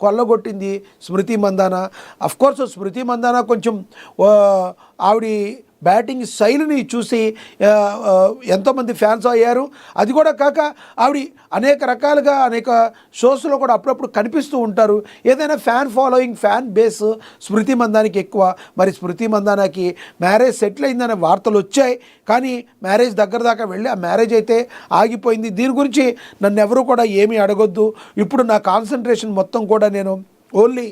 కొల్లగొట్టింది స్మృతి Mandanna. Of course స్మృతి మందాన కొంచెం ఆవిడ batting శైలిని చూసి ఎంతోమంది ఫ్యాన్స్ అయ్యారు. అది కూడా కాక ఆవిడ అనేక రకాలుగా అనేక షోస్లో కూడా అప్పుడప్పుడు కనిపిస్తూ ఉంటారు. ఏదైనా ఫ్యాన్ ఫాలోయింగ్, ఫ్యాన్ బేస్ స్మృతి మందానికి ఎక్కువ. మరి స్మృతి మందానకి మ్యారేజ్ సెటిల్ అయిందనే వార్తలు వచ్చాయి, కానీ మ్యారేజ్ దగ్గర దాకా వెళ్ళి ఆ మ్యారేజ్ అయితే ఆగిపోయింది. దీని గురించి నన్ను ఎవరు కూడా ఏమీ అడగొద్దు, ఇప్పుడు నా కాన్సన్ట్రేషన్ మొత్తం కూడా నేను ఓన్లీ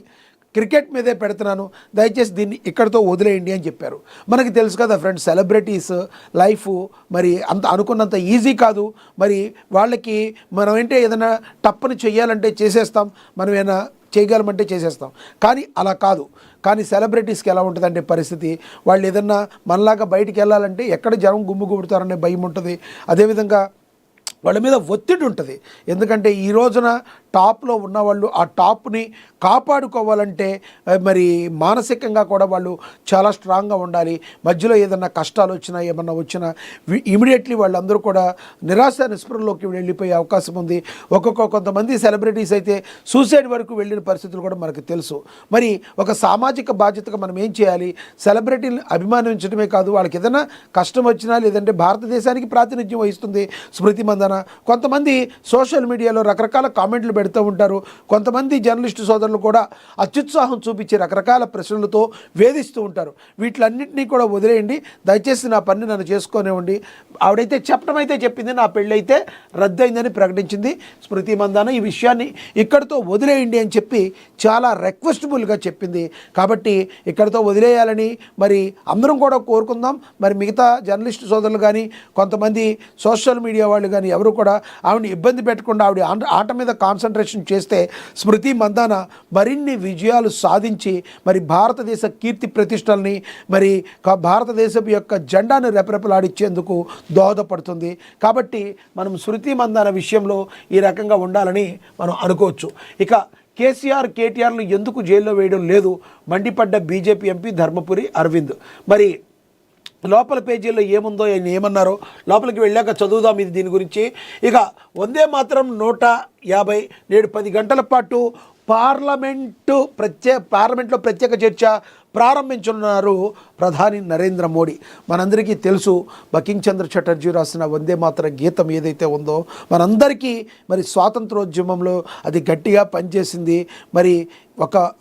క్రికెట్ మీదే పెడుతున్నాను, దయచేసి దీన్ని ఇక్కడితో వదిలేయండి అని చెప్పారు. మనకి తెలుసు కదా ఫ్రెండ్స్, సెలబ్రిటీస్ లైఫ్ మరి అంత అనుకున్నంత ఈజీ కాదు. మరి వాళ్ళకి మనం ఏంటంటే ఏదైనా టప్పని చెయ్యాలంటే చేసేస్తాం, మనం ఏమైనా చేయగలమంటే చేసేస్తాం, కానీ అలా కాదు. కానీ సెలబ్రిటీస్కి ఎలా ఉంటుందంటే పరిస్థితి, వాళ్ళు ఏదన్నా మనలాగా బయటికి వెళ్ళాలంటే ఎక్కడ జనం గుమ్ముగుడుతారనే భయం ఉంటుంది. అదేవిధంగా వాళ్ళ మీద ఒత్తిడి ఉంటుంది. ఎందుకంటే ఈ రోజున టాప్లో ఉన్నవాళ్ళు ఆ టాప్ని కాపాడుకోవాలంటే మరి మానసికంగా కూడా వాళ్ళు చాలా స్ట్రాంగ్గా ఉండాలి. మధ్యలో ఏదన్నా కష్టాలు వచ్చినా ఏమన్నా వచ్చినా ఇమీడియట్లీ వాళ్ళందరూ కూడా నిరాశ నిస్పృహలోకి వెళ్ళిపోయే అవకాశం ఉంది. కొంతమంది సెలబ్రిటీస్ అయితే సూసైడ్ వరకు వెళ్ళిన పరిస్థితులు కూడా మనకు తెలుసు. మరి ఒక సామాజిక బాధ్యతగా మనం ఏం చేయాలి? సెలబ్రిటీని అభిమానించడమే కాదు, వాళ్ళకి ఏదైనా కష్టం వచ్చినా లేదంటే భారతదేశానికి ప్రాతినిధ్యం వహిస్తుంది స్మృతి మందాన. కొంతమంది సోషల్ మీడియాలో రకరకాల కామెంట్లు పెడుతూ ఉంటారు. కొంతమంది జర్నలిస్టు సోదరులు కూడా అత్యుత్సాహం చూపించి రకరకాల ప్రశ్నలతో వేధిస్తూ ఉంటారు. వీటిలన్నింటినీ కూడా వదిలేయండి, దయచేసి నా పని నన్ను చేసుకోనివ్వండి. ఆవిడైతే చెప్పడం అయితే చెప్పింది, నా పెళ్ళైతే రద్దయిందని ప్రకటించింది స్మృతి మందాన. ఈ విషయాన్ని ఇక్కడితో వదిలేయండి అని చెప్పి చాలా రిక్వెస్టబుల్గా చెప్పింది. కాబట్టి ఇక్కడితో వదిలేయాలని మరి అందరం కూడా కోరుకుందాం. మరి మిగతా జర్నలిస్టు సోదరులు కానీ కొంతమంది సోషల్ మీడియా వాళ్ళు కానీ ఎవరు కూడా ఆవిడని ఇబ్బంది పెట్టకుండా ఆవిడ ఆట మీద కాన్సన్ట్రేషన్ చేస్తే స్మృతి మందాన మరిన్ని విజయాలు సాధించి మరి భారతదేశ కీర్తి ప్రతిష్టల్ని మరి భారతదేశం యొక్క జెండాను రెపరెపలాడించేందుకు దోహదపడుతుంది. కాబట్టి మనం స్మృతి మందాన విషయంలో ఈ రకంగా ఉండాలని మనం అనుకోవచ్చు. ఇక కేసీఆర్, కేటీఆర్లు ఎందుకు జైల్లో వేయడం లేదు మండిపడ్డ బీజేపీ ఎంపీ ధర్మపురి అరవింద్. మరి లోపల పేజీల్లో ఏముందో ఆయన ఏమన్నారో లోపలికి వెళ్ళాక చదువుదాం ఇది దీని గురించి. ఇక వందే మాత్రం 150 నేడు 10 గంటల పాటు పార్లమెంట్లో ప్రత్యేక చర్చ ప్రారంభించనున్నారు ప్రధాని నరేంద్ర మోడీ. మనందరికీ తెలుసు బంకిం చంద్ర చటర్జీ రాసిన వందే మాతర గీతం ఏదైతే ఉందో మనందరికీ మరి స్వాతంత్రోద్యమంలో అది గట్టిగా పనిచేసింది. మరి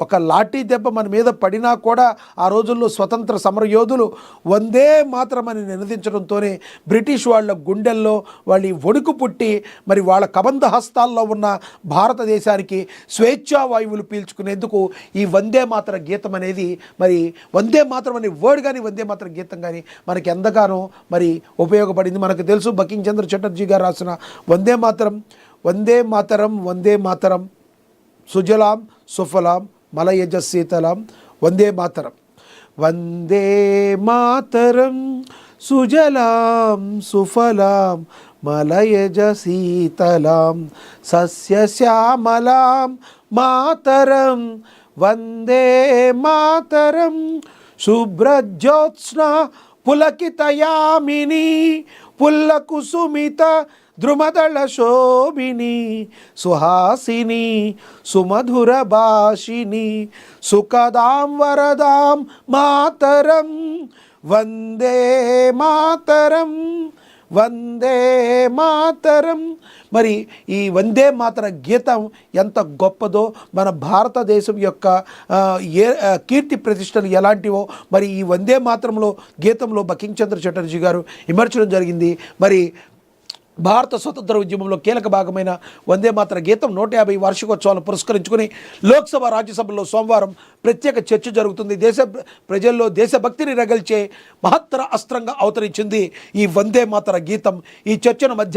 ఒక లాఠీ దెబ్బ మన మీద పడినా కూడా ఆ రోజుల్లో స్వతంత్ర సమరయోధులు వందే మాతరం అని నినదించడంతోనే బ్రిటిష్ వాళ్ళ గుండెల్లో వాళ్ళ వణుకు పుట్టి మరి వాళ్ళ కబంధ హస్తాల్లో ఉన్న భారతదేశానికి స్వేచ్ఛా వాయువులు పీల్చుకునేందుకు ఈ వందే మాతర గీతం అనేది మరి వందే మాతరం అనే వర్డ్ కానీ వందే మాతరం గీతం కానీ మనకి ఎంతగానో మరి ఉపయోగపడింది. మనకు తెలుసు బంకిం చంద్ర చటర్జీ గారు రాసిన వందే మాతరం, వందే మాతరం వందే మాతరం సుజలాం సుఫలాం మలయజ శీతలాం వందే మాతరం, వందే మాతరం సుజలాం సుఫలాం మలయజ శీతలాం సస్యశ్యామలాం మాతరం వందే మాతరం శుభ్రజ్యోత్స్నా పులకితయామిని పుల్లకుసుమిత ద్రుమదళ శోభిని సుహాసిని సుమధుర భాషిని సుఖదాం వరదాం మాతరం వందే మాతరం వందే మాతరం. మరి ఈ వందే మాతర గీతం ఎంత గొప్పదో, మన భారతదేశం యొక్క కీర్తి ప్రతిష్టలు ఎలాంటివో మరి ఈ వందే మాతరంలో గీతంలో బంకిం చంద్ర చటర్జీ గారు విమర్శించడం జరిగింది. మరి భారత స్వతంత్ర ఉద్యమంలో కీలక భాగమైన వందే మాతర గీతం 150 వార్షికోత్సవాలను పురస్కరించుకుని లోక్సభ, రాజ్యసభలో సోమవారం ప్రత్యేక చర్చ జరుగుతుంది. ప్రజల్లో దేశభక్తిని రగిల్చే మహత్తర అస్త్రంగా అవతరించింది ఈ వందే మాతర గీతం. ఈ చర్చను మధ్యాహ్నం